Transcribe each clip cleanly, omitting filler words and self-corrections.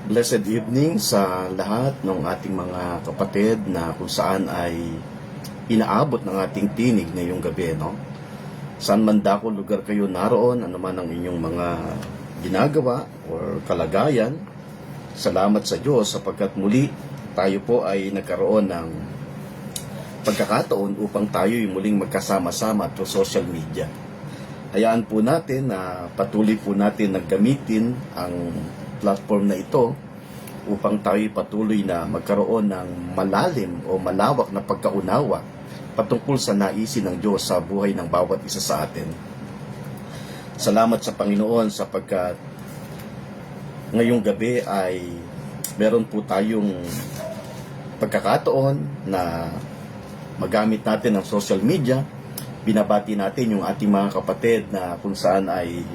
Blessed evening sa lahat ng ating mga kapatid na kung saan ay inaabot ng ating tinig ngayong gabi, no? Saan man dako lugar kayo naroon, ano man ang inyong mga ginagawa or kalagayan, salamat sa Diyos sapagkat muli tayo po ay nagkaroon ng pagkakataon upang tayo ay muling magkasama-sama through social media. Hayaan po natin na patuloy po natin na gamitin ang platform na ito upang tayo patuloy na magkaroon ng malalim o malawak na pagkaunawa patungkol sa naisin ng Diyos sa buhay ng bawat isa sa atin. Salamat sa Panginoon sapagkat ngayong gabi ay meron po tayong pagkakataon na magamit natin ang social media. Binabati natin yung ating mga kapatid na kung saan ay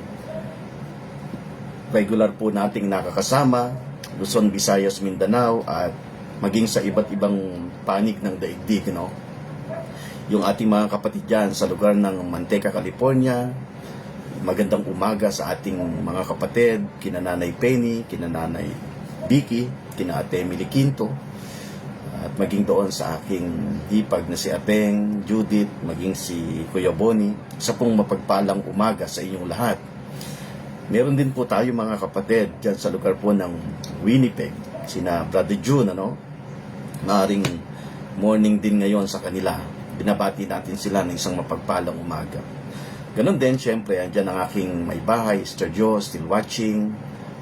regular po nating nakakasama, Luzon, Visayas, Mindanao, at maging sa iba't ibang panig ng daigdig, no? Yung ating mga kapatid dyan sa lugar ng Manteca, California, magandang umaga sa ating mga kapatid, kina Nanay Penny, kina Nanay Vicky, kina Ate Emily Quinto, at maging doon sa aking hipag na si Ateng, Judith, maging si Kuya Bonnie, sa pong mapagpalang umaga sa inyong lahat. Meron din po tayo mga kapatid dyan sa lugar po ng Winnipeg, sina Brother June, ano? Maring morning din ngayon sa kanila. Binabati natin sila ng isang mapagpalang umaga. Ganon din, syempre, andyan ang aking may bahay, Sister Jo, still watching.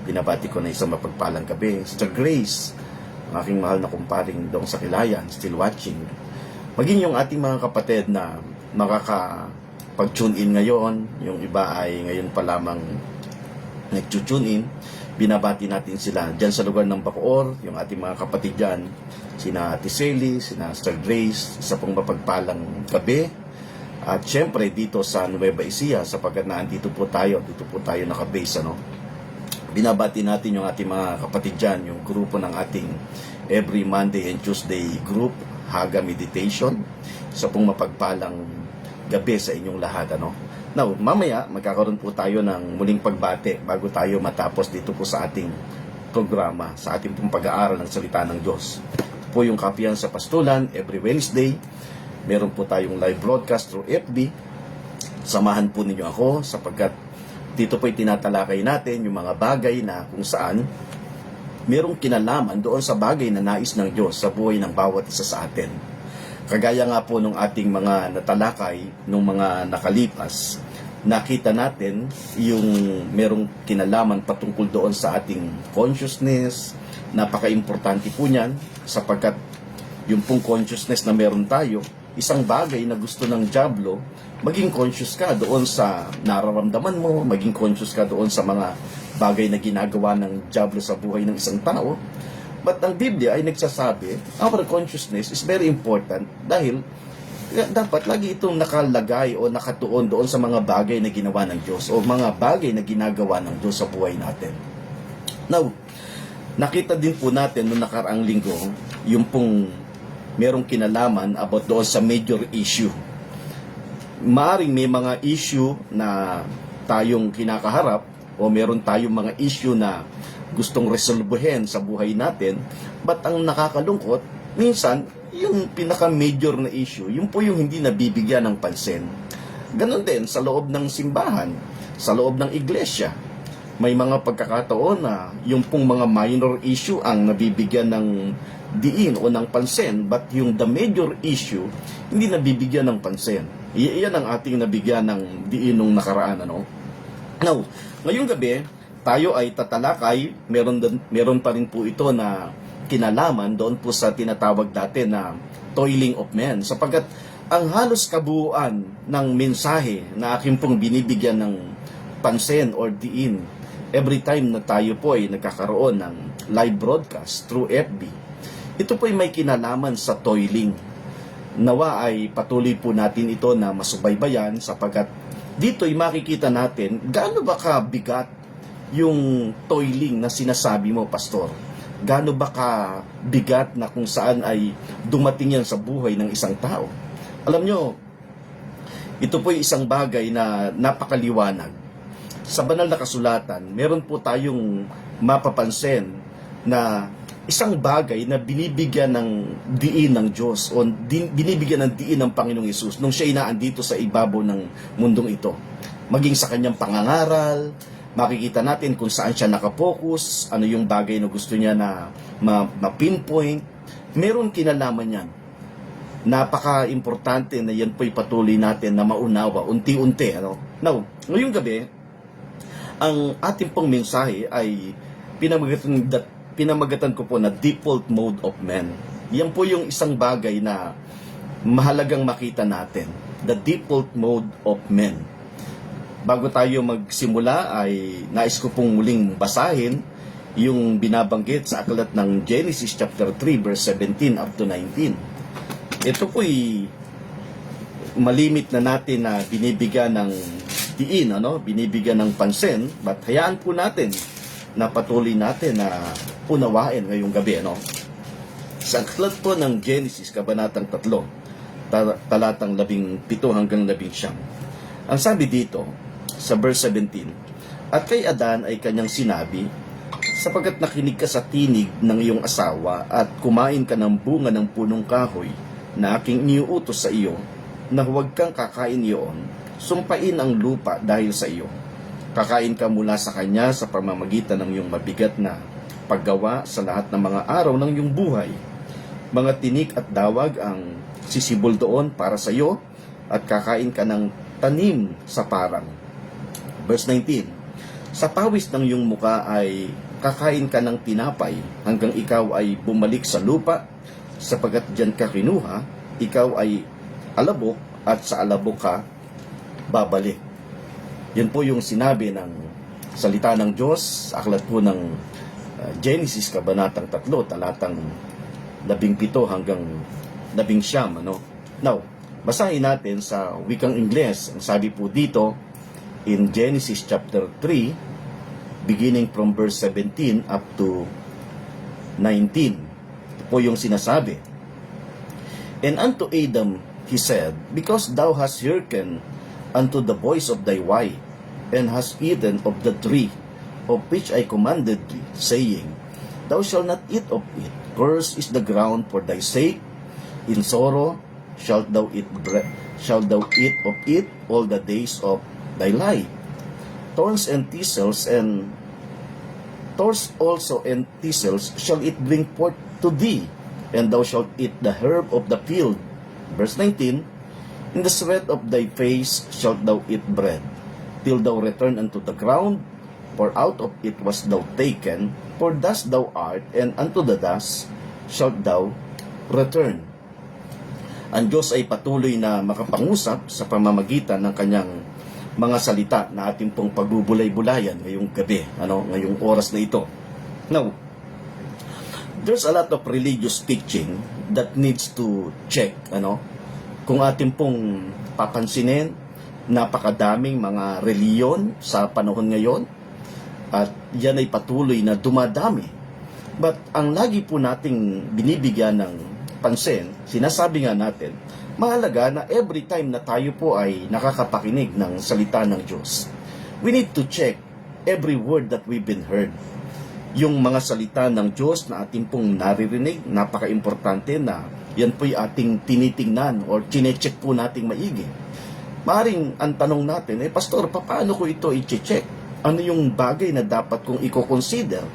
Binabati ko na isang mapagpalang gabi. Sister Grace, ang aking mahal na kumparing doon sa Kilayan, still watching. Maging yung ating mga kapatid na makakapag-tune in ngayon, yung iba ay ngayon pa lamang nag-tune in, binabati natin sila dyan sa lugar ng Bacoor, yung ating mga kapatid dyan, sina Ate Sally, sina Sister Grace, isa pong mapagpalang gabi. At syempre dito sa Nueva Ecija, sapagkat dito po tayo nakabase, ano? Binabati natin yung ating mga kapatid dyan, yung grupo ng ating every Monday and Tuesday group, Haga Meditation, sa pong mapagpalang gabi sa inyong lahat, ano? Now, mamaya magkakaroon po tayo ng muling pagbate bago tayo matapos dito po sa ating programa, sa ating pong pag-aaral ng salita ng Diyos. Ito po yung Kapiyan sa Pastulan, every Wednesday. Meron po tayong live broadcast through FB. Samahan po ninyo ako sapagkat dito po tinatalakay natin yung mga bagay na kung saan merong kinalaman doon sa bagay na nais ng Diyos sa buhay ng bawat isa sa atin. Kagaya nga po nung ating mga natalakay, nung mga nakalipas, nakita natin yung merong kinalaman patungkol doon sa ating consciousness. Napaka-importante po niyan sapagkat yung pong consciousness na meron tayo, isang bagay na gusto ng dyablo, maging conscious ka doon sa nararamdaman mo, maging conscious ka doon sa mga bagay na ginagawa ng dyablo sa buhay ng isang tao. But ang Biblia ay nagsasabi, our consciousness is very important dahil dapat lagi itong nakalagay o nakatuon doon sa mga bagay na ginawa ng Diyos o mga bagay na ginagawa ng Diyos sa buhay natin. Now, nakita din po natin noong nakaraang linggo, yung pong merong kinalaman about doon sa major issue. Maaring may mga issue na tayong kinakaharap o meron tayong mga issue na gustong resolbuhin sa buhay natin, but ang nakakalungkot, minsan, yung pinaka-major na issue, yung po yung hindi nabibigyan ng pansin. Ganon din sa loob ng simbahan, sa loob ng iglesia. May mga pagkakataon na yung pong mga minor issue ang nabibigyan ng diin o ng pansin, but yung the major issue, hindi nabibigyan ng pansin. Iyan ang ating nabigyan ng diin nung nakaraan, ano? Now, ngayong gabi, tayo ay tatalakay, meron pa rin po ito na kinalaman doon po sa tinatawag natin na toiling of men. Sapagkat ang halos kabuuan ng mensahe na aking pong binibigyan ng pansin or diin every time na tayo po ay nagkakaroon ng live broadcast through FB, ito po ay may kinalaman sa toiling. Nawa ay patuloy po natin ito na masubaybayan sapagkat dito ay makikita natin gaano ba kabigat yung toiling na sinasabi mo, Pastor. Gaano ba kabigat na kung saan ay dumating yan sa buhay ng isang tao. Alam nyo, ito po ay isang bagay na napakaliwanag. Sa banal na kasulatan, meron po tayong mapapansin na isang bagay na binibigyan ng diin ng Diyos o binibigyan ng diin ng Panginoong Hesus nung siya inaandito sa ibabaw ng mundong ito. Maging sa kanyang pangangaral, makikita natin kung saan siya nakapokus, ano yung bagay na gusto niya na ma-pinpoint. Meron kinalaman yan. Napaka-importante na yan po'y patuloy natin na maunawa, unti-unti. Now, ngayong gabi, ang ating pong mensahe ay pinamagatan ko po na default mode of man. Yan po yung isang bagay na mahalagang makita natin. The default mode of men. Bago tayo magsimula ay nais ko pong muling basahin yung binabanggit sa aklat ng Genesis chapter 3 verse 17 up to 19. Ito po'y malimit na natin na binibigyan ng diin, binibigyan ng pansin, but hayaan po natin na patuloy natin na unawain ngayong gabi. Sa aklat po ng Genesis, kabanatang 3, talatang 17 hanggang 19. Ang sabi dito, sa verse 17, "At kay Adan ay kanyang sinabi, sapagkat nakinig ka sa tinig ng iyong asawa at kumain ka ng bunga ng punong kahoy na aking iniuutos sa iyo, na huwag kang kakain iyon, sumpain ang lupa dahil sa iyo. Kakain ka mula sa kanya sa pamamagitan ng iyong mabigat na paggawa sa lahat ng mga araw ng iyong buhay. Mga tinik at dawag ang sisibol doon para sa iyo, at kakain ka ng tanim sa parang." Verse 19, "Sa pawis ng iyong muka ay kakain ka ng tinapay hanggang ikaw ay bumalik sa lupa, sapagkat diyan ka kinuha, ikaw ay alabok at sa alabok ka babalik." Yan po yung sinabi ng salita ng Diyos, aklat po ng Genesis kabanatang 3, talatang 17 hanggang 19. Now, basahin natin sa wikang Ingles. Ang sabi po dito, in Genesis chapter 3, beginning from verse 17 up to 19. Ito po yung sinasabi. "And unto Adam he said, Because thou hast hearkened unto the voice of thy wife, and hast eaten of the tree of which I commanded thee, saying, Thou shalt not eat of it. Cursed is the ground for thy sake. In sorrow shalt thou eat of it all the days of thy life. Thorns also and thistles shall it bring forth to thee, and thou shalt eat the herb of the field." Verse 19, "In the sweat of thy face shalt thou eat bread, till thou return unto the ground, for out of it was thou taken, for dust thou art, and unto the dust shalt thou return." Ang Diyos ay patuloy na makapangusap sa pamamagitan ng kanyang mga salita na ating pong pagbubulay-bulayan ngayong gabi, ngayong oras na ito. Now, there's a lot of religious teaching that needs to check, Kung ating pong papansinin, napakadaming mga reliyon sa panahon ngayon, at yan ay patuloy na dumadami. But ang lagi po nating binibigyan ng pansin, sinasabi nga natin, mahalaga na every time na tayo po ay nakakapakinig ng salita ng Diyos, we need to check every word that we've been heard. Yung mga salita ng Diyos na ating pong naririnig, napaka-importante na yan po'y ating tinitingnan or chinecheck po nating maigi. Maring ang tanong natin, Pastor, paano ko ito i-check? Ano yung bagay na dapat kong i-consider?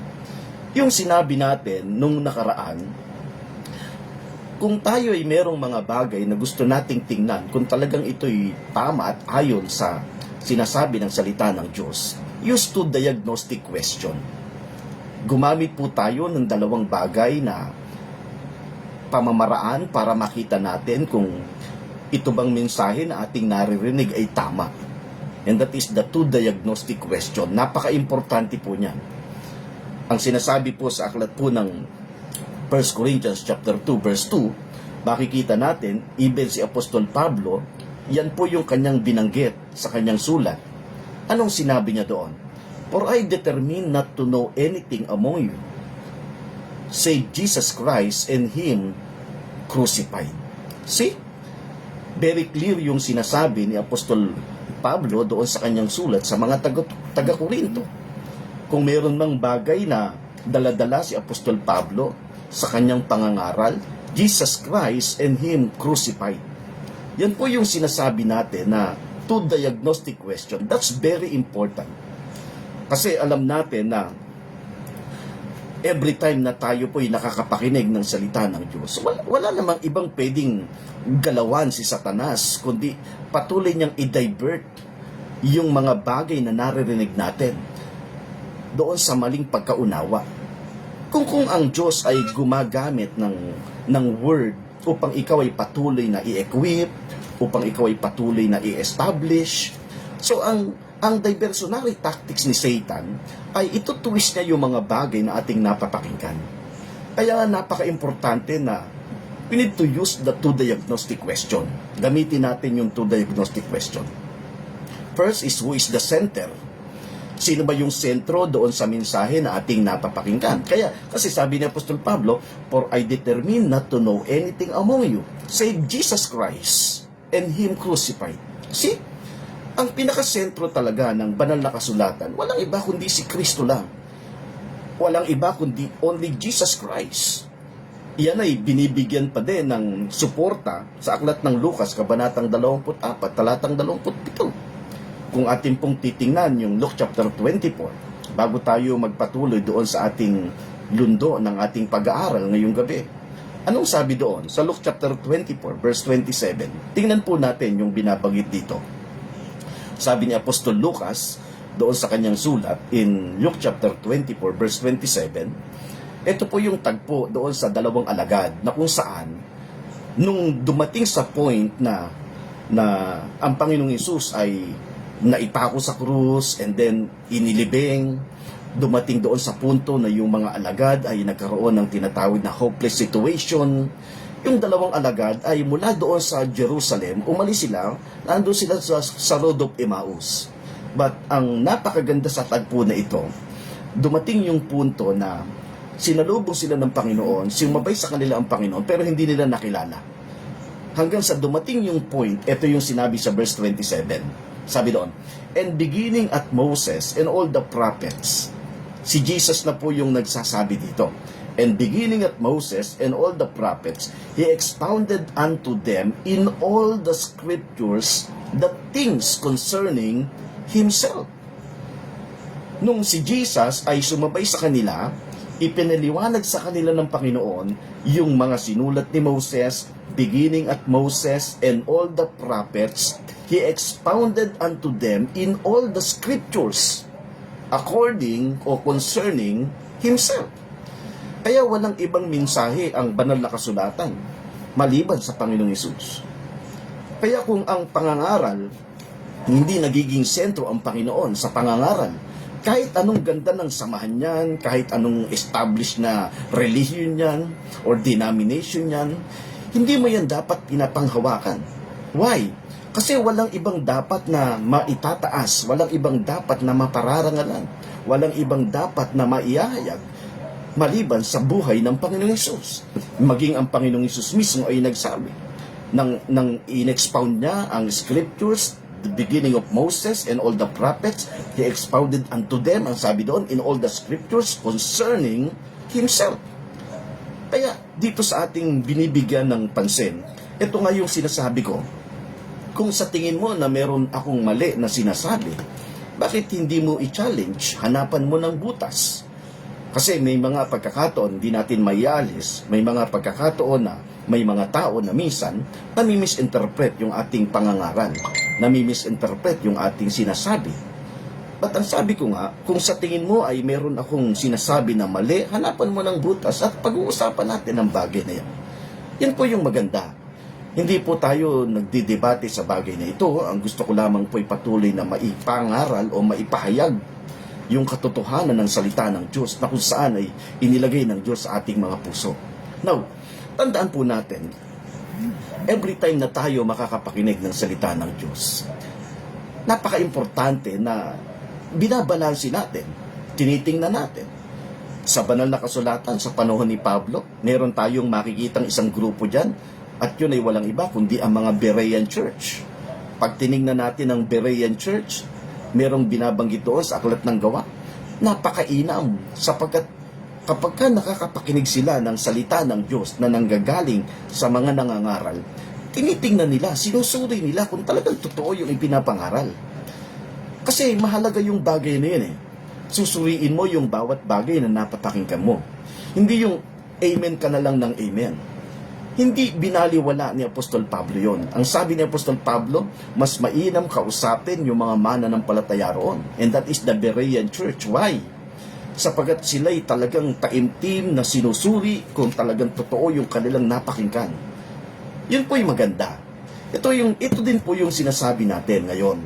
Yung sinabi natin nung nakaraan, kung tayo ay merong mga bagay na gusto nating tingnan, kung talagang ito'y tama at ayon sa sinasabi ng salita ng Diyos, use to diagnostic question. Gumamit po tayo ng dalawang bagay na pamamaraan para makita natin kung ito bang mensahe na ating naririnig ay tama. And that is the two diagnostic question. Napaka-importante po niyan. Ang sinasabi po sa aklat po ng 1 Corinthians chapter 2 verse 2, makikita natin, even si Apostol Pablo, yan po yung kanyang binanggit sa kanyang sulat. Anong sinabi niya doon? "For I determine not to know anything among you, save Jesus Christ and Him crucified." See? Very clear yung sinasabi ni Apostol Pablo doon sa kanyang sulat sa mga taga-Korinto. Kung meron mang bagay na daladala si Apostol Pablo sa kanyang pangangaral, Jesus Christ and Him crucified. Yan po yung sinasabi natin na two diagnostic question. That's very important. Kasi alam natin na every time na tayo po'y nakakapakinig ng salita ng Diyos, wala namang ibang pwedeng galawan si Satanas, kundi patuloy niyang i-divert yung mga bagay na naririnig natin doon sa maling pagkaunawa. Kung ang Diyos ay gumagamit ng word upang ikaw ay patuloy na i-equip, upang ikaw ay patuloy na i-establish, so ang diversionary tactics ni Satan ay ito-twist niya yung mga bagay na ating napapakinggan. Kaya napaka-importante na we need to use the two diagnostic question. Gamitin natin yung two diagnostic question. First is, who is the center? Sino ba yung sentro doon sa mensahe na ating napapakinggan? Kasi sabi ni Apostol Pablo, for I determine not to know anything among you, save Jesus Christ and Him crucified. See? Ang pinakasentro talaga ng banal na kasulatan, walang iba kundi si Kristo lang. Walang iba kundi only Jesus Christ. Iyan ay binibigyan pa din ng suporta sa aklat ng Lucas, kabanatang 24, talatang 27. Kung atin pong titingnan yung Luke chapter 24, bago tayo magpatuloy doon sa ating lundo ng ating pag-aaral ngayong gabi. Anong sabi doon? Sa Luke chapter 24, verse 27. Tingnan po natin yung binabanggit dito. Sabi ni Apostol Lucas, doon sa kanyang sulat, in Luke chapter 24, verse 27, ito po yung tagpo doon sa dalawang alagad na kung saan, nung dumating sa point na ang Panginoong Hesus ay naipako sa krus and then inilibing, dumating doon sa punto na yung mga alagad ay nagkaroon ng tinatawag na hopeless situation. Yung dalawang alagad ay mula doon sa Jerusalem, umalis sila, nandun sila sa Road of Emmaus. But ang napakaganda sa tagpo na ito, dumating yung punto na sinalubong sila ng Panginoon, sumabay sa kanila ang Panginoon, pero hindi nila nakilala. Hanggang sa dumating yung point, ito yung sinabi sa verse 27. Sabi doon, and beginning at Moses and all the prophets, si Jesus na po yung nagsasabi dito. And beginning at Moses and all the prophets, He expounded unto them in all the scriptures the things concerning Himself. Nung si Jesus ay sumabay sa kanila, ipinaliwanag sa kanila ng Panginoon yung mga sinulat ni Moses, beginning at Moses and all the prophets, He expounded unto them in all the scriptures according o concerning Himself. Kaya walang ibang mensahe ang banal na kasulatan maliban sa Panginoong Hesus. Kaya kung ang pangangaral, hindi nagiging sentro ang Panginoon sa pangangaral, kahit anong ganda ng samahan niyan, kahit anong established na religion niyan or denomination niyan, hindi mo yan dapat pinapanghawakan. Why? Kasi walang ibang dapat na maitataas, walang ibang dapat na mapararangalan, walang ibang dapat na maihahayag maliban sa buhay ng Panginoong Hesus. Maging ang Panginoong Hesus mismo ay nagsabi nang in-expound niya ang scriptures, the beginning of Moses and all the prophets, He expounded unto them, ang sabi doon, in all the scriptures concerning Himself. Kaya dito sa ating binibigyan ng pansin, ito nga yung sinasabi ko, kung sa tingin mo na meron akong mali na sinasabi, bakit hindi mo i-challenge? Hanapan mo ng butas. Kasi may mga pagkakataon di natin maialis, may mga pagkakataon na may mga tao na minsan nami-misinterpret yung ating pangangaral, nami-misinterpret yung ating sinasabi. At ang sabi ko nga, kung sa tingin mo ay meron akong sinasabi na mali, hanapan mo ng butas at pag-uusapan natin ang bagay na yan. Yan po yung maganda. Hindi po tayo nagdidebate sa bagay na ito. Ang gusto ko lamang po ay patuloy na maipangaral o maipahayag yung katotohanan ng salita ng Diyos na kung saan ay inilagay ng Diyos sa ating mga puso. Now, tandaan po natin, every time na tayo makakapakinig ng salita ng Diyos, napaka-importante na binabalansin natin, tinitingnan natin. Sa banal na kasulatan, sa panahon ni Pablo, meron tayong makikitang isang grupo dyan, at yun ay walang iba kundi ang mga Berean Church. Pag tinignan natin ang Berean Church, merong binabanggit doon sa aklat ng Gawa, napakainam sapagkat Kapag ka nakakapakinig sila ng salita ng Diyos na nanggagaling sa mga nangangaral, tinitingnan nila, sinusuri nila kung talagang totoo yung ipinapangaral. Kasi mahalaga yung bagay na yun eh. Susuriin mo yung bawat bagay na napapakinggan mo. Hindi yung amen ka na lang ng amen. Hindi binaliwala ni Apostol Pablo yon. Ang sabi ni Apostol Pablo, mas mainam kausapin yung mga mananampalataya roon. And that is the Berean Church. Why? Sapagat sila'y talagang taimtim na sinusuri kung talagang totoo yung kanilang napakinggan. Yun po yung maganda. Ito din po yung sinasabi natin ngayon.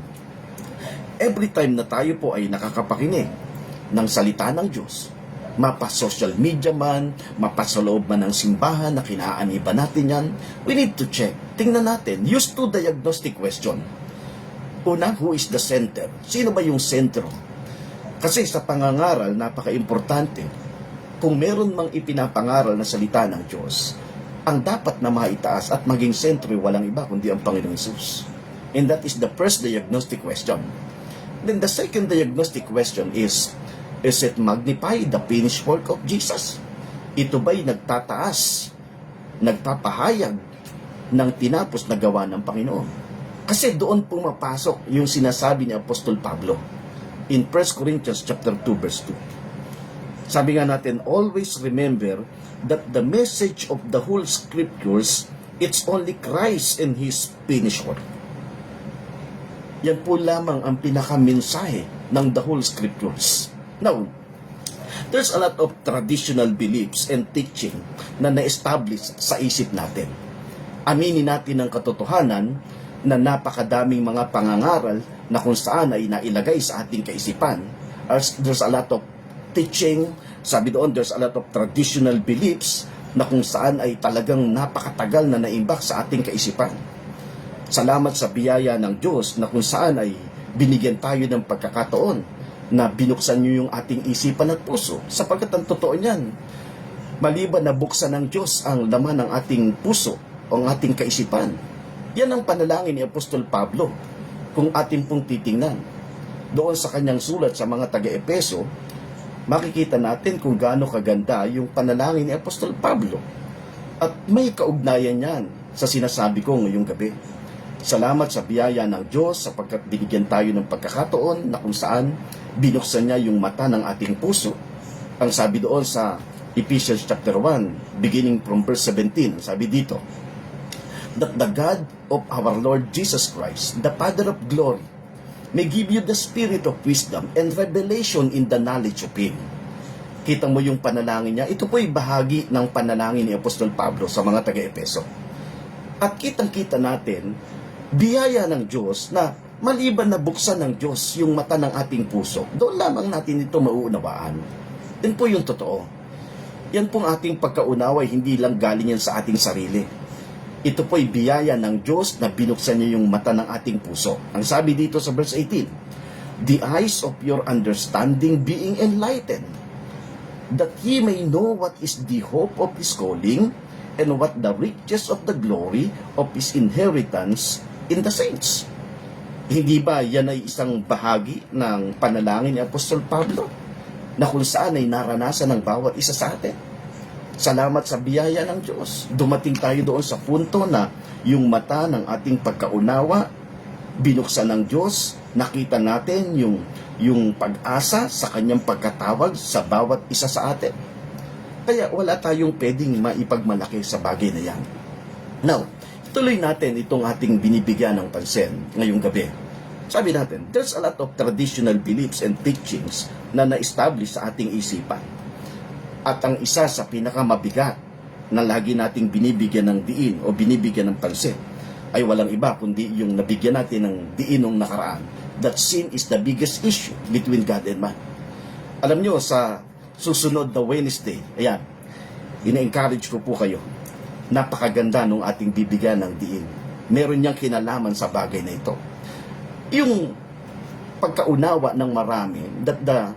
Every time na tayo po ay nakakapakinig ng salita ng Diyos, mapa social media man, mapa sa loob man ng simbahan na kinaaniba natin yan, we need to check. Tingnan natin. Use two diagnostic question. Una, who is the center? Sino ba yung sentro? Kasi sa pangangaral, napaka-importante. Kung meron mang ipinapangaral na salita ng Diyos, ang dapat na maitaas at maging sentro walang iba kundi ang Panginoong Hesus. And that is the first diagnostic question. Then the second diagnostic question is it magnify the finished work of Jesus? Ito ba'y nagtataas, nagpapahayag ng tinapos na gawa ng Panginoon? Kasi doon pumapasok yung sinasabi ni Apostol Pablo in 1 Corinthians chapter 2 verse 2. Sabi nga natin, always remember that the message of the whole scriptures, it's only Christ and His finished work. Yan po lamang ang pinaka-mensahe ng the whole scriptures. Now, there's a lot of traditional beliefs and teaching na na-establish sa isip natin. Aminin natin ang katotohanan na napakadaming mga pangangaral na kung saan ay nailagay sa ating kaisipan. There's a lot of teaching, sabi doon, there's a lot of traditional beliefs na kung saan ay talagang napakatagal na naimbak sa ating kaisipan. Salamat sa biyaya ng Diyos na kung saan ay binigyan tayo ng pagkakataon na binuksan nyo yung ating isipan at puso. Sapagkat ang totoo niyan, maliban na buksan ng Diyos ang laman ng ating puso o ang ating kaisipan, yan ang panalangin ni Apostol Pablo kung ating pong titingnan. Doon sa kanyang sulat sa mga taga-Epeso, makikita natin kung gaano kaganda yung panalangin ni Apostol Pablo. At may kaugnayan yan sa sinasabi ko ngayong gabi. Salamat sa biyaya ng Diyos sapagkat binigyan tayo ng pagkakataon na kung saan binuksan niya yung mata ng ating puso. Ang sabi doon sa Ephesians chapter 1, beginning from verse 17, sabi dito, that the God of our Lord Jesus Christ, the Father of glory, may give you the spirit of wisdom and revelation in the knowledge of Him. Kita mo yung panalangin niya. Ito po'y bahagi ng panalangin ni Apostol Pablo sa mga taga-Epeso. At kitang-kita natin, biyaya ng Diyos na maliban na buksan ng Diyos yung mata ng ating puso, doon lamang natin ito mauunawaan. Yan po yung totoo. Yan pong ating pagkaunawa, hindi lang galing yan sa ating sarili. Ito po'y biyaya ng Diyos na binuksan niya yung mata ng ating puso. Ang sabi dito sa verse 18, the eyes of your understanding being enlightened, that ye may know what is the hope of His calling, and what the riches of the glory of His inheritance in the saints. Hindi ba yan ay isang bahagi ng panalangin ni Apostol Pablo na kung saan ay naranasan ng bawat isa sa atin? Salamat sa biyaya ng Diyos. Dumating tayo doon sa punto na yung mata ng ating pagkaunawa, binuksan ng Diyos, nakita natin yung pag-asa sa kanyang pagkatawag sa bawat isa sa atin. Kaya wala tayong pwedeng maipagmalaki sa bagay na yan. Now, tuloy natin itong ating binibigyan ng pansin ngayong gabi. Sabi natin, there's a lot of traditional beliefs and teachings na na-establish sa ating isipan. At ang isa sa pinakamabigat na lagi nating binibigyan ng diin o binibigyan ng pansin ay walang iba kundi yung nabigyan natin ng diin ng nakaraan. That sin is the biggest issue between God and man. Alam nyo, sa susunod na Wednesday, ayan, ina-encourage ko po kayo. Napakaganda nung ating bibigyan ng diin. Meron niyang kinalaman sa bagay na ito. Yung pagkaunawa ng marami that the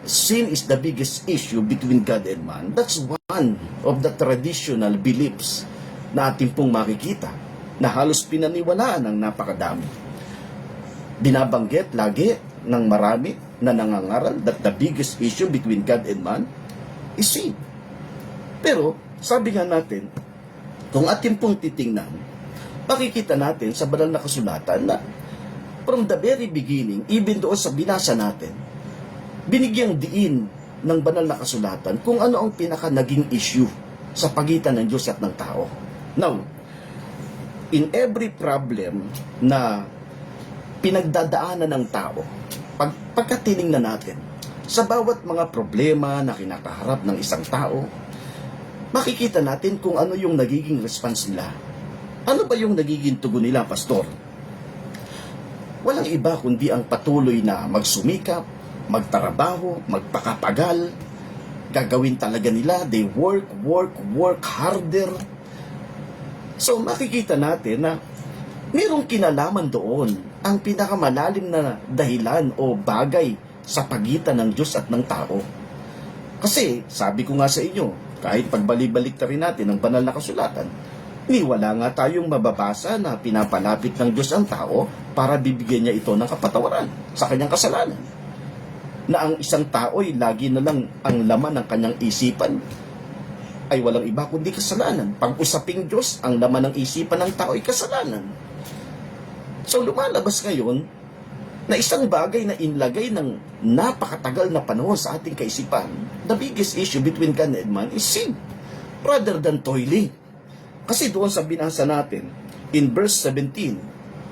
sin is the biggest issue between God and man, that's one of the traditional beliefs na ating pong makikita na halos pinaniwalaan ng napakadami. Binabanggit lagi ng marami na nangangaral that the biggest issue between God and man is sin. Pero, sabi nga natin, kung atin pong titingnan, makikita natin sa banal na kasulatan na from the very beginning, even doon sa binasa natin, binigyang diin ng banal na kasulatan kung ano ang pinaka naging issue sa pagitan ng Diyos at ng tao. Now, in every problem na pinagdadaanan ng tao, pagkatiningnan natin, sa bawat mga problema na kinakaharap ng isang tao, makikita natin kung ano yung nagiging response nila. Ano ba yung nagiging tugon nila, Pastor? Walang iba kundi ang patuloy na magsumikap, magtrabaho, magpakapagal, gagawin talaga nila, they work harder. So makikita natin na mayroong kinalaman doon ang pinakamalalim na dahilan o bagay sa pagitan ng Diyos at ng tao. Kasi sabi ko nga sa inyo, kahit pagbalik-balik na rin natin ang banal na kasulatan, wala nga tayong mababasa na pinapalapit ng Diyos ang tao para bibigyan niya ito ng kapatawaran sa kanyang kasalanan. Na ang isang tao ay lagi na lang ang laman ng kanyang isipan ay walang iba kundi kasalanan. Pag-usaping Diyos, ang laman ng isipan ng tao ay kasalanan. So lumalabas ngayon na isang bagay na inlagay ng napakatagal na panahon sa ating kaisipan, the biggest issue between God and man is sin, rather than toiling. Kasi doon sa binasa natin, in verse 17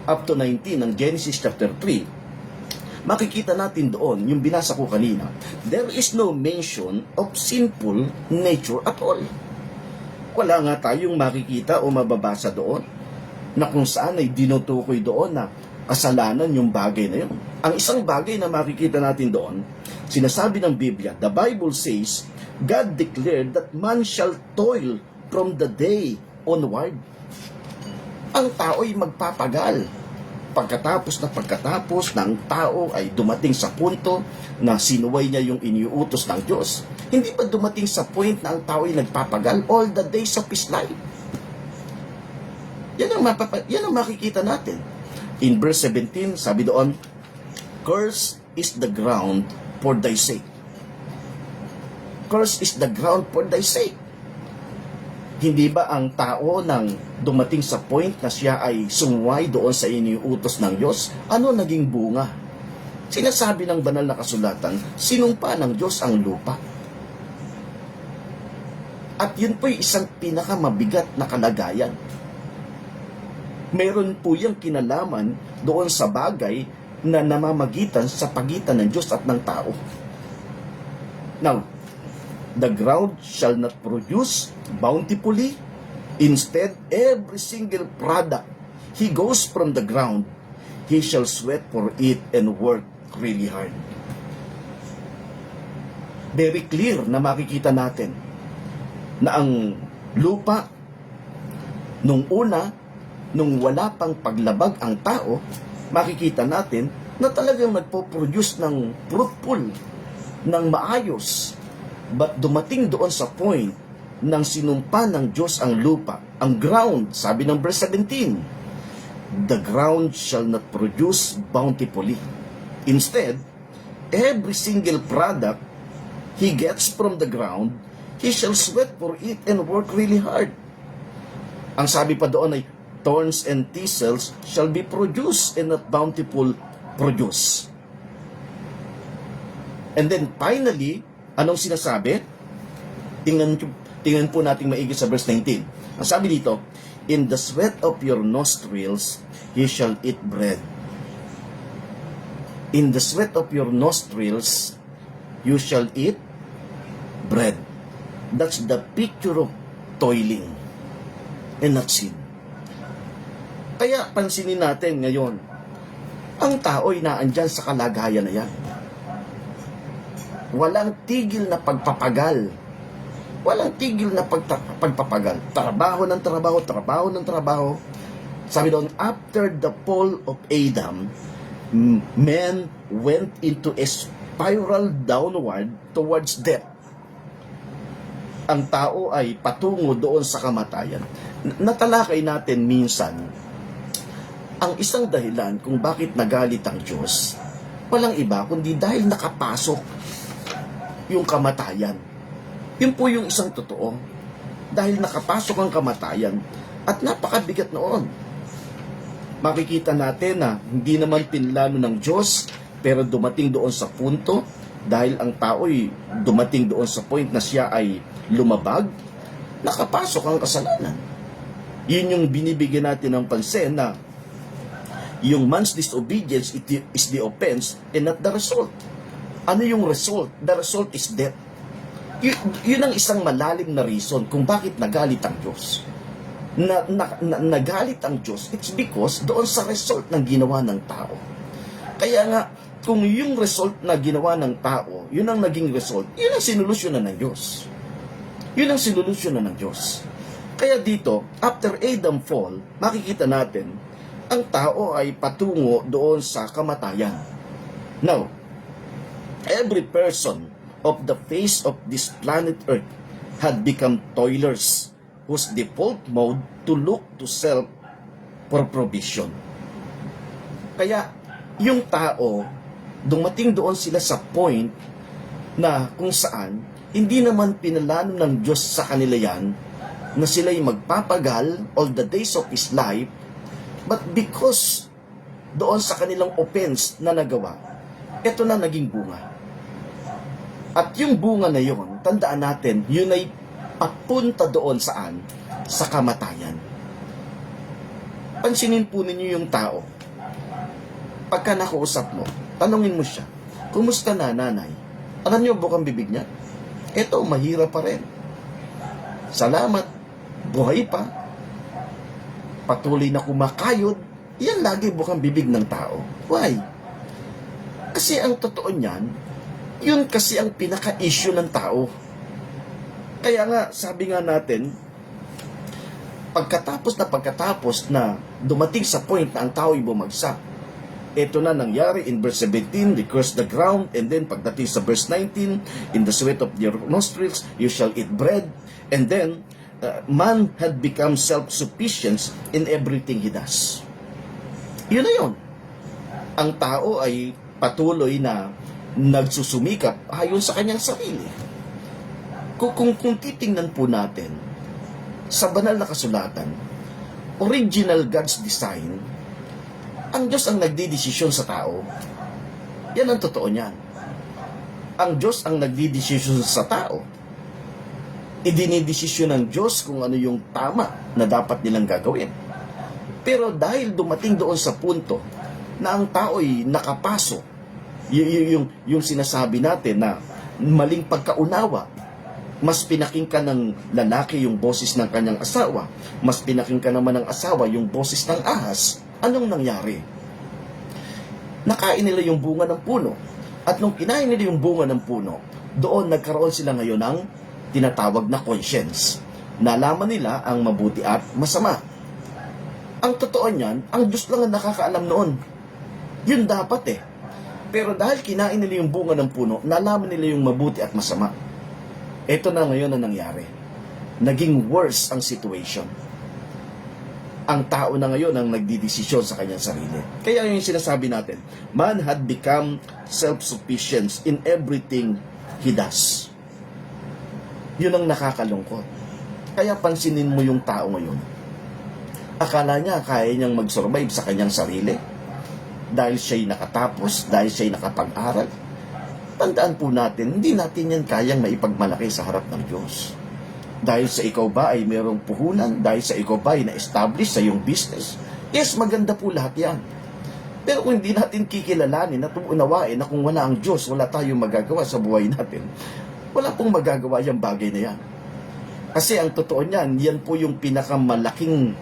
up to 19 ng Genesis chapter 3, makikita natin doon, yung binasa ko kanina, there is no mention of sinful nature at all. Wala nga tayong makikita o mababasa doon na kung saan ay dinutukoy doon na kasalanan yung bagay na yun. Ang isang bagay na makikita natin doon, sinasabi ng Biblia, the Bible says, God declared that man shall toil from the day onward. Ang tao ay magpapagal. Pagkatapos ng tao ay dumating sa punto na sinuway niya yung iniuutos ng Diyos. Hindi pa dumating sa point na ang tao ay nagpapagal all the days of his life. Yan ang makikita natin. In verse 17, sabi doon, cursed is the ground for thy sake. Cursed is the ground for thy sake. Hindi ba ang tao nang dumating sa point na siya ay sumuway doon sa iniuutos ng Diyos, ano naging bunga? Sinasabi ng banal na kasulatan, sinumpa ng Diyos ang lupa. At yun po'y isang pinakamabigat na kalagayan. Meron po yung kinalaman doon sa bagay na namamagitan sa pagitan ng Diyos at ng tao. Now, the ground shall not produce bountifully. Instead, every single product he goes from the ground, he shall sweat for it and work really hard. Very clear na makikita natin na ang lupa nung wala pang paglabag ang tao, makikita natin na talagang nagpo-produce ng fruitful, ng maayos. But dumating doon sa point nang sinumpa ng Diyos ang lupa, ang ground, sabi ng verse 17, the ground shall not produce bountifully. Instead, every single product he gets from the ground, he shall sweat for it and work really hard. Ang sabi pa doon ay, thorns and thistles shall be produced and not bountiful produce. And then finally, anong sinasabi? Tingnan po natin maigi sa verse 19. Ang sabi dito, in the sweat of your nostrils, you shall eat bread. In the sweat of your nostrils, you shall eat bread. That's the picture of toiling and not sin. Kaya pansinin natin ngayon, ang tao'y naandyan sa kalagayan na yan. Walang tigil na pagpapagal. Walang tigil na pagpapagal. Trabaho ng trabaho. Sabi doon, after the fall of Adam, men went into a spiral downward towards death. Ang tao ay patungo doon sa kamatayan. Natalakay natin minsan, ang isang dahilan kung bakit nagalit ang Diyos, walang iba kundi dahil nakapasok yung kamatayan. Yun po yung isang totoo. Dahil nakapasok ang kamatayan at napakabigat noon. Makikita natin na hindi naman pinlano ng Diyos, pero dumating doon sa punto, dahil ang tao'y dumating doon sa point na siya ay lumabag, nakapasok ang kasalanan. Yun yung binibigyan natin ng pansin na yung man's disobedience is the offense and not the result. Ano yung result? The result is death. Yun ang isang malalim na reason kung bakit nagalit ang Diyos. Nagalit ang Diyos, it's because doon sa result ng ginawa ng tao. Kaya nga, kung yung result na ginawa ng tao, yun ang naging result, yun ang sinolusyonan ng Diyos. Yun ang sinolusyonan ng Diyos. Kaya dito, after Adam fall, makikita natin, ang tao ay patungo doon sa kamatayan. Now, every person of the face of this planet Earth had become toilers whose default mode to look to self for provision. Kaya, yung tao, dumating doon sila sa point na kung saan hindi naman pinalano ng Diyos sa kanila yan na sila'y magpapagal all the days of His life, but because doon sa kanilang offense na nagawa, ito na naging bunga. At yung bunga na yon, tandaan natin, yun ay papunta doon saan? Sa kamatayan. Pansinin po ninyo yung tao. Pagka nakausap mo, tanungin mo siya, kumusta na, nanay? Alam niyo, bukang bibig niya? Eto, mahirap pa rin. Salamat, buhay pa. Patuloy na kumakayod. Yan lagi bukang bibig ng tao. Why? Kasi ang totoo niyan, yun kasi ang pinaka-issue ng tao. Kaya nga, sabi nga natin, pagkatapos na dumating sa point na ang tao ay bumagsak, ito na nangyari in verse 17, they cursed the ground, and then pagdating sa verse 19, in the sweat of your nostrils, you shall eat bread, and then, man had become self-sufficient in everything he does. Yun na yun. Ang tao ay patuloy na nagsusumikap ayon sa kanyang sarili. Kung titingnan po natin sa banal na kasulatan, original God's design, ang Diyos ang nagdidesisyon sa tao. Yan ang totoo niyan. Ang Diyos ang nagdidesisyon sa tao. Idinidesisyon ng Diyos kung ano yung tama na dapat nilang gagawin. Pero dahil dumating doon sa punto na ang tao'y nakapasok, yung sinasabi natin na maling pagkaunawa, mas pinakinggan ng lalaki yung boses ng kanyang asawa, mas pinakinggan naman ng asawa yung boses ng ahas. Anong nangyari? Nakain nila yung bunga ng puno. At nung kinain nila yung bunga ng puno, doon nagkaroon sila ngayon ng tinatawag na conscience. Nalaman nila ang mabuti at masama. Ang totoo niyan, ang Diyos lang ang nakakaalam noon. Yun dapat eh. Pero dahil kinain nila yung bunga ng puno, nalaman nila yung mabuti at masama. Ito na ngayon na nangyari. Naging worse ang situation. Ang tao na ngayon ang nagdidesisyon sa kanyang sarili. Kaya yung sinasabi natin, man had become self-sufficient in everything he does. Yun ang nakakalungkot. Kaya pansinin mo yung tao ngayon. Akala niya kaya niyang mag-survive sa kanyang sarili dahil siya'y nakatapos, dahil siya'y nakapag-aral. Tandaan po natin, hindi natin yan kayang maipagmalaki sa harap ng Diyos. Dahil sa ikaw ba ay mayroong puhunan, dahil sa ikaw ba ay na-establish sa iyong business. Yes, maganda po lahat yan. Pero kung hindi natin kikilalanin at unawain na kung wala ang Diyos, wala tayong magagawa sa buhay natin, wala pong magagawa yung bagay na yan. Kasi ang totoo niyan, yan po yung pinakamalaking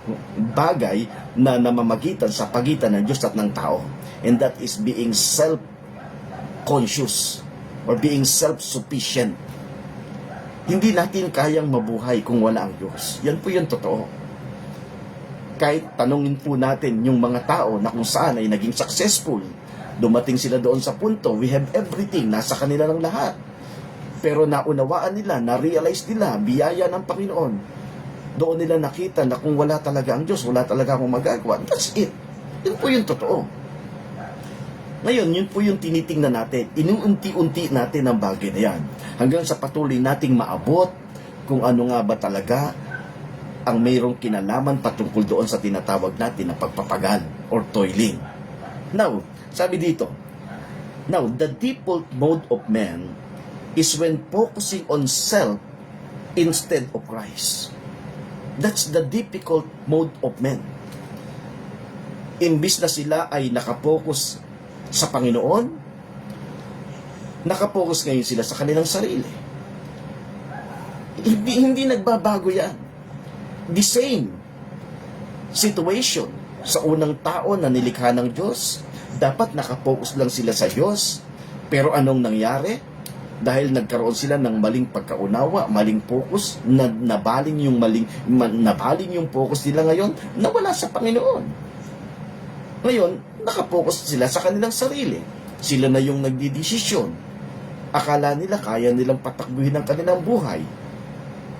bagay na namamagitan sa pagitan ng Diyos at ng tao. And that is being self-conscious or being self-sufficient. Hindi natin kayang mabuhay kung wala ang Diyos. Yan po yung totoo. Kahit tanungin po natin yung mga tao na kung saan ay naging successful, dumating sila doon sa punto, we have everything, nasa kanila ng lahat. Pero naunawaan nila, na-realize nila, biyaya ng Panginoon. Doon nila nakita na kung wala talaga ang Diyos, wala talaga akong magagawa. That's it. Yun po yung totoo. Ngayon, yun po yung tinitingnan natin. Inuunti-unti natin ang bagay na yan. Hanggang sa patuloy nating maabot kung ano nga ba talaga ang mayroong kinalaman patungkol doon sa tinatawag natin na pagpapagal or toiling. Now, sabi dito, now, the default mode of man is when focusing on self instead of Christ. That's the difficult mode of men. Imbis na sila ay nakapokus sa Panginoon, nakapokus ngayon sila sa kanilang sarili. Hindi nagbabago yan. The same situation sa unang tao na nilikha ng Diyos. Dapat nakapokus lang sila sa Diyos. Pero anong nangyari? Dahil nagkaroon sila ng maling pagkaunawa, maling focus, nabaling yung focus nila ngayon, nawala sa Panginoon. Ngayon, nakapokus sila sa kanilang sarili. Sila na yung nagdidesisyon. Akala nila kaya nilang patakbuhin ang kanilang buhay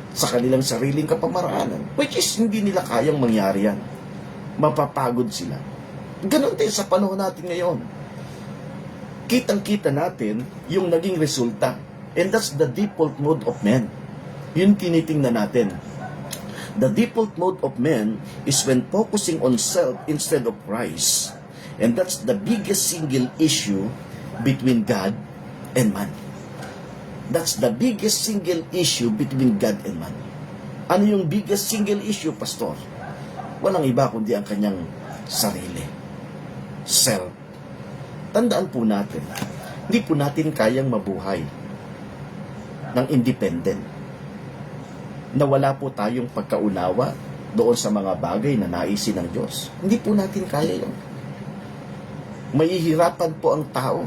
sa kanilang sariling kapamaraanan, which is hindi nila kayang mangyari yan. Mapapagod sila. Ganon din sa panahon natin ngayon. Kitang-kita natin yung naging resulta. And that's the default mode of men. Yun tinitingnan natin. The default mode of men is when focusing on self instead of Christ. And that's the biggest single issue between God and man. That's the biggest single issue between God and man. Ano yung biggest single issue, Pastor? Walang iba kundi ang kanyang sarili. Self. Tandaan po natin, hindi po natin kayang mabuhay ng independent. Nawala po tayong pagkaunawa doon sa mga bagay na naisin ng Diyos. Hindi po natin kaya yun. Mahihirapan po ang tao.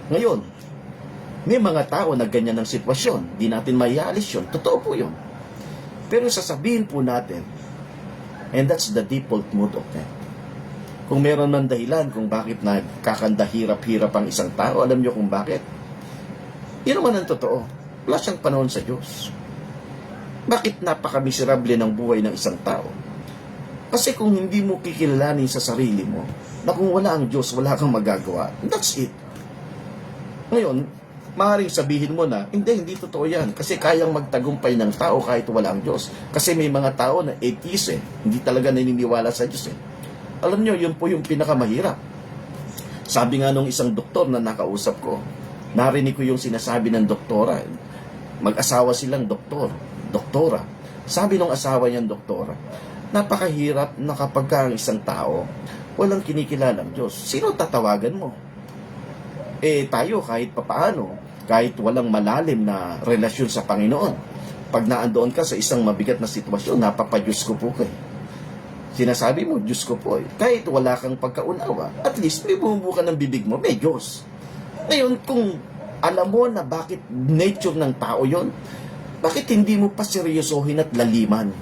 Ngayon, may mga tao na ganyan ng sitwasyon. Di natin maialis yun. Totoo po yun. Pero sasabihin po natin, and that's the default mode of man. Kung meron ng dahilan kung bakit nagkakanda hirap-hirap ang isang tao, alam nyo kung bakit? Yun naman ang totoo. Wala siyang panahon sa Diyos. Bakit napaka-miserable ng buhay ng isang tao? Kasi kung hindi mo kikilalanin sa sarili mo, na kung wala ang Diyos, wala kang magagawa, that's it. Ngayon, maaaring sabihin mo na, hindi totoo yan. Kasi kayang magtagumpay ng tao kahit wala ang Diyos. Kasi may mga tao na atheist hindi talaga naniniwala sa Diyos Alam nyo, yun po yung pinakamahirap. Sabi nga nung isang doktor na nakausap ko, narinig ko yung sinasabi ng doktora. Mag-asawa silang doktora. Sabi nung asawa niyang doktora, napakahirap na kapag ang isang tao walang kinikilalang Diyos. Sino tatawagan mo? Tayo kahit papaano, kahit walang malalim na relasyon sa Panginoon, pag naandoon ka sa isang mabigat na sitwasyon, napapadyos ko po kayo. Sinasabi mo, Diyos ko po kahit wala kang pagkaunawa, at least may bumubuka ng bibig mo, may Diyos. Ngayon, kung alam mo na bakit nature ng tao yon, bakit hindi mo pa seryosohin at laliman?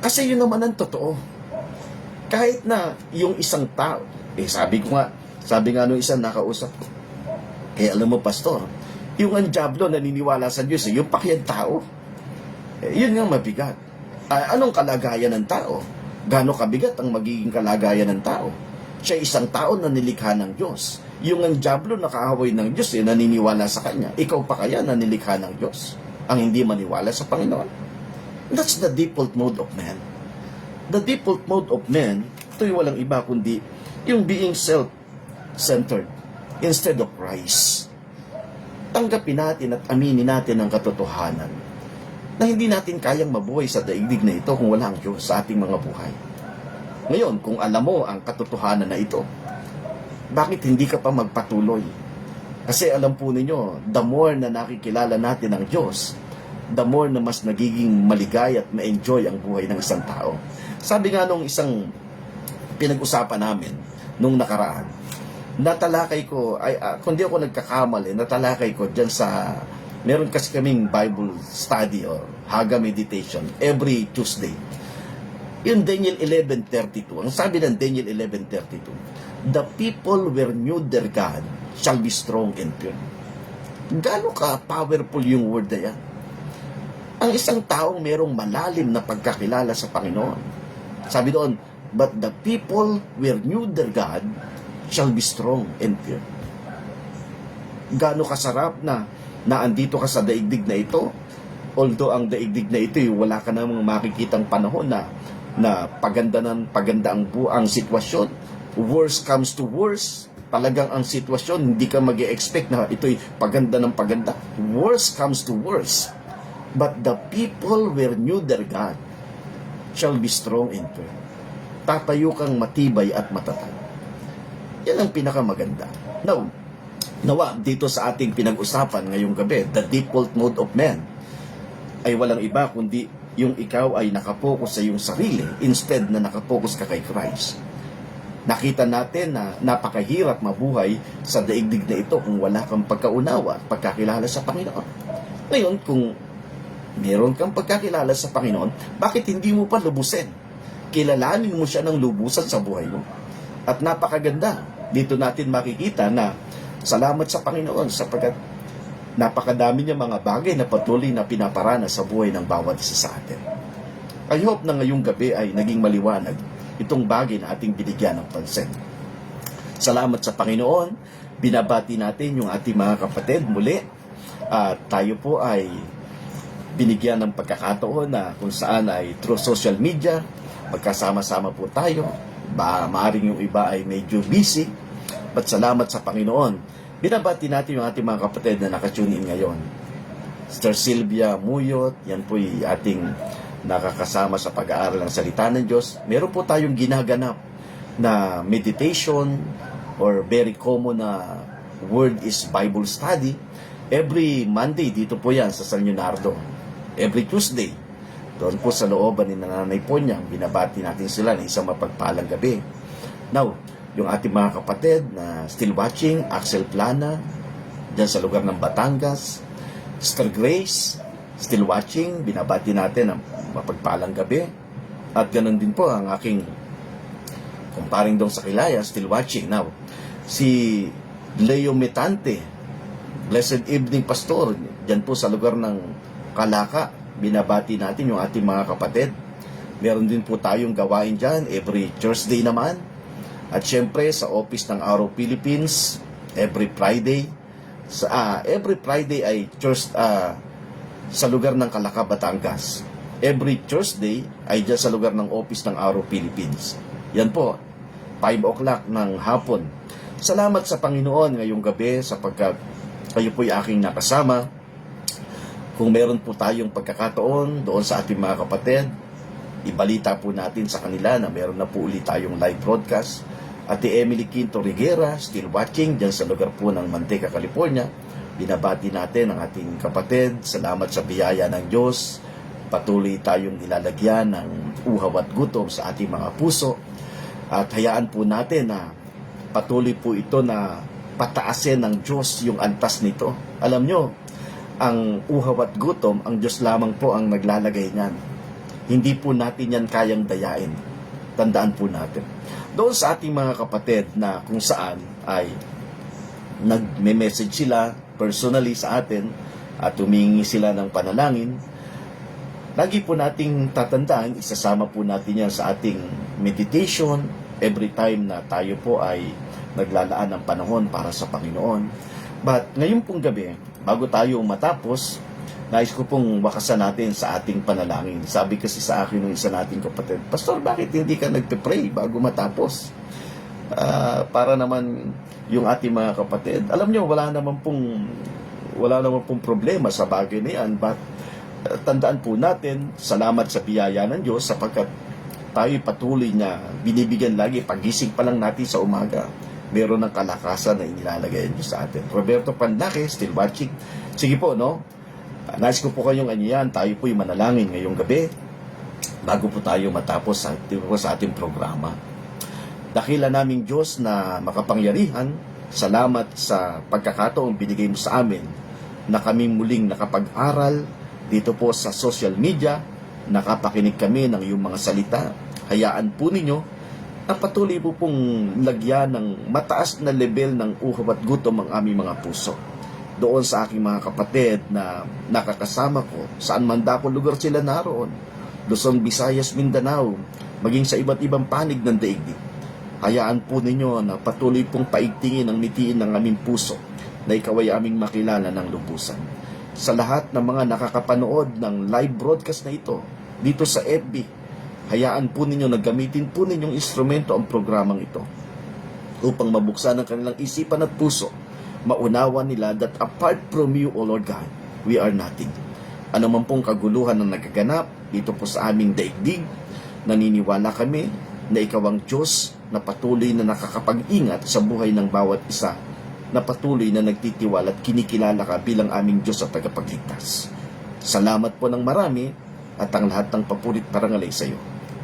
Kasi yun naman ang totoo. Kahit na yung isang tao, sabi nga nung isang nakausap ko, alam mo, Pastor, yung ang diablo naniniwala sa Diyos, yung pakyang tao, yun nga mabigat. Anong kalagayan ng tao? Gaano kabigat ang magiging kalagayan ng tao? Siya isang tao na nilikha ng Diyos. Yung ang diablo nakaaway ng Diyos, naniniwala sa Kanya. Ikaw pa kaya na nilikha ng Diyos? Ang hindi maniwala sa Panginoon. That's the default mode of man. The default mode of man, ito'y walang iba kundi yung being self-centered instead of Christ. Tanggapin natin at aminin natin ang katotohanan na hindi natin kayang mabuhay sa daigdig na ito kung wala ang Diyos sa ating mga buhay. Ngayon, kung alam mo ang katotohanan na ito, bakit hindi ka pa magpatuloy? Kasi alam po ninyo, the more na nakikilala natin ang Diyos, the more na mas nagiging maligaya at ma-enjoy ang buhay ng isang tao. Sabi nga nung isang pinag-usapan namin nung nakaraan, natalakay ko, kung di ako nagkakamali, natalakay ko dyan sa, meron kasi kaming Bible study or Haga meditation every Tuesday. Yung Daniel 11:32, ang sabi ng Daniel 11:32, the people who knew their God shall be strong and pure. Gaano ka powerful yung word na yan? Ang isang taong merong malalim na pagkakilala sa Panginoon. Sabi doon, but the people who knew their God shall be strong and pure. Gaano kasarap na andito ka sa daigdig na ito. Although ang daigdig na ito, wala ka namang makikitang panahon na paganda ang buang sitwasyon. Worst comes to worst. Talagang ang sitwasyon, hindi ka mag-expect na ito'y paganda ng paganda. Worst comes to worst. But the people who knew their God shall be strong and pure. Tatayo kang matibay at matatag. Yan ang pinakamaganda. Now, nawa dito sa ating pinag-usapan ngayong gabi, the default mode of man ay walang iba kundi yung ikaw ay nakapokus sa iyong sarili instead na nakapokus ka kay Christ. Nakita natin na napakahirap mabuhay sa daigdig na ito kung wala kang pagkaunawa at pagkakilala sa Panginoon. Ngayon, kung meron kang pagkakilala sa Panginoon, bakit hindi mo pa lubusin? Kilalanin mo siya ng lubusan sa buhay mo. At napakaganda, dito natin makikita na salamat sa Panginoon sapagkat napakadami niya mga bagay na patuloy na pinaparana sa buhay ng bawat isa sa atin. I hope na ngayong gabi ay naging maliwanag itong bagay na ating binigyan ng pansin. Salamat sa Panginoon. Binabati natin yung ating mga kapatid muli. At tayo po ay binigyan ng pagkakataon na kung saan ay through social media, magkasama-sama po tayo. Maaring yung iba ay medyo busy. But salamat sa Panginoon. Binabati natin yung ating mga kapatid na nakatune in ngayon. Sister Sylvia Muyot, yan po yung ating nakakasama sa pag-aaral ng salita ng Diyos. Meron po tayong ginaganap na meditation or very common na word is Bible study. Every Monday, dito po yan sa San Leonardo. Every Tuesday, doon po sa looban ni Nanay Ponyang, binabati natin sila na isang mapagpalang gabi. Now, yung ating mga kapatid na still watching, Axel Plana, dyan sa lugar ng Batangas, Sister Grace, still watching, binabati natin ang mapagpalang gabi. At ganun din po ang aking kumparing dong sa Kilaya, still watching. Now, si Leo Metante, blessed evening pastor, dyan po sa lugar ng Kalaka, binabati natin yung ating mga kapatid. Meron din po tayong gawain dyan, every Thursday naman. At syempre sa office ng Araw Philippines, every Friday. Every Friday ay church sa lugar ng Kalaka, Batangas. Every Thursday ay dyan sa lugar ng office ng Araw Philippines. Yan po, 5 o'clock ng hapon. Salamat sa Panginoon ngayong gabi sapagkat kayo po'y aking nakasama. Kung meron po tayong pagkakataon doon sa ating mga kapatid, ibalita po natin sa kanila na meron na po ulit tayong live broadcast. Ate Emily Quinto Riguera, still watching dyan sa lugar po ng Manteca, California. Binabati natin ang ating kapatid. Salamat sa biyaya ng Diyos. Patuloy tayong nilalagyan ng uhaw at gutom sa ating mga puso. At hayaan po natin na patuloy po ito na pataasin ng Diyos yung antas nito. Alam nyo, ang uhaw at gutom, ang Diyos lamang po ang naglalagay niyan. Hindi po natin yan kayang dayain. Tandaan po natin. Doon sa ating mga kapatid na kung saan ay nagme-message sila personally sa atin at humingi sila ng panalangin, lagi po nating tatandaan, isasama po natin yan sa ating meditation every time na tayo po ay naglalaan ng panahon para sa Panginoon. But ngayon pong gabi, bago tayo matapos, nais ko pong wakasan natin sa ating panalangin. Sabi kasi sa akin ng isa nating kapatid, Pastor, bakit hindi ka nagpe-pray bago matapos? Para naman yung ating mga kapatid. Alam nyo, wala naman pong problema sa bagay na yan. But tandaan po natin, salamat sa biyaya ng Diyos sapagkat tayo patuloy na binibigyan lagi. Pagising pa lang natin sa umaga, meron ng kalakasan na inilalagay ng Diyos sa atin. Roberto Pandake, still watching. Sige po, no? Nais ko po kayong anyayan, tayo po'y manalangin ngayong gabi bago po tayo matapos sa ating programa. Dakila naming Diyos na makapangyarihan, salamat sa pagkakataong binigay mo sa amin na kami muling nakapag-aral dito po sa social media, nakapakinig kami ng iyong mga salita. Hayaan po ninyo na patuloy po pong lagyan ng mataas na level ng uhaw at gutom ang aming mga puso. Doon sa aking mga kapatid na nakakasama ko, saan man dako lugar sila naroon, Luzon, Visayas, Mindanao, maging sa iba't ibang panig ng daigdig. Hayaan po ninyo na patuloy pong paigtingin ang nitiin ng aming puso na ikaw ay aming makilala ng lubusan. Sa lahat ng mga nakakapanood ng live broadcast na ito, dito sa FB, hayaan po ninyo na gamitin po ninyong instrumento ang programang ito upang mabuksan ang kanilang isipan at puso, maunawa nila that apart from you, O Lord God, we are nothing. Ano man pong kaguluhan na nagaganap dito po sa aming daigdig, naniniwala kami na ikaw ang Diyos na patuloy na nakakapag-ingat sa buhay ng bawat isa, na patuloy na nagtitiwala at kinikilala ka bilang aming Diyos at tagapagligtas. Salamat po ng marami at ang lahat ng papurit parangalay sa iyo.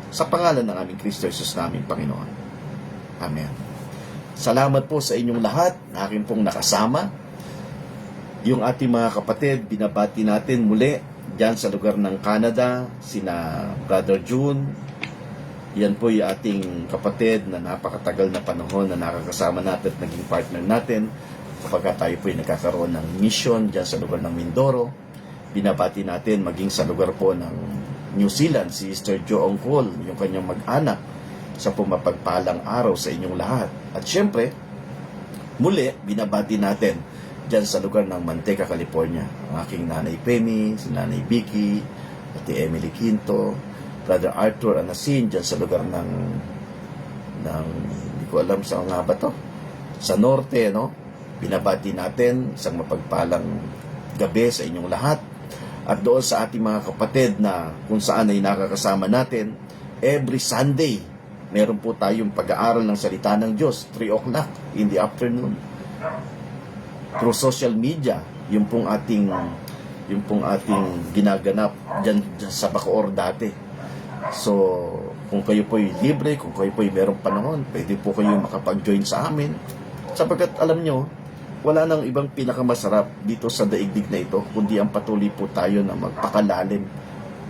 Sa pangalan ng aming Kristo Jesus namin Panginoon. Amen. Salamat po sa inyong lahat na aking pong nakasama. Yung ating mga kapatid, binabati natin muli dyan sa lugar ng Canada, sina Brother June. Yan po yung ating kapatid na napakatagal na panahon na nakakasama natin at naging partner natin kapag tayo po yung nagkakaroon ng mission dyan sa lugar ng Mindoro. Binabati natin maging sa lugar po ng New Zealand, si Sister Jo Ongkol, yung kanyang mag-anak, sa pumapagpalang araw sa inyong lahat. At syempre, muli, binabati natin dyan sa lugar ng Manteca, California, ang aking nanay Penny, si nanay Vicky, ati Emily Quinto, Brother Arthur Anasin dyan sa lugar ng hindi ko alam sa nga ba to, sa norte, no? Binabati natin isang mapagpalang gabi sa inyong lahat. At doon sa ating mga kapatid na kung saan ay nakakasama natin, every Sunday meron po tayong pag-aaral ng salita ng Diyos, 3 o'clock in the afternoon, through social media. Yung pong ating ginaganap dyan sa Bacoor dati. So, kung kayo po'y libre, kung kayo po'y merong panahon, pwede po kayo makapag-join sa amin. Sapagkat alam nyo, wala nang ibang pinakamasarap dito sa daigdig na ito, kundi ang patuloy po tayo na magpakalalim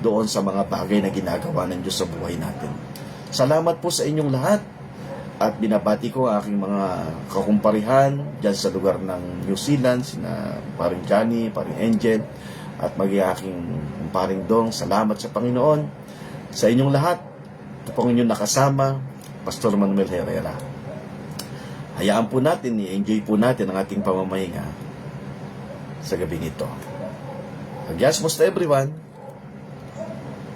doon sa mga bagay na ginagawa ng Diyos sa buhay natin. Salamat po sa inyong lahat. At binabati ko ang aking mga kakumparihan dyan sa lugar ng New Zealand, sina paring Johnny, paring Angel, at mag-iaking paring Dong. Salamat sa Panginoon. Sa inyong lahat, ito pong inyong nakasama, Pastor Manuel Herrera. Hayaan po natin, i-enjoy po natin ang ating pamamahinga sa gabing ito. Agyasmos to everyone.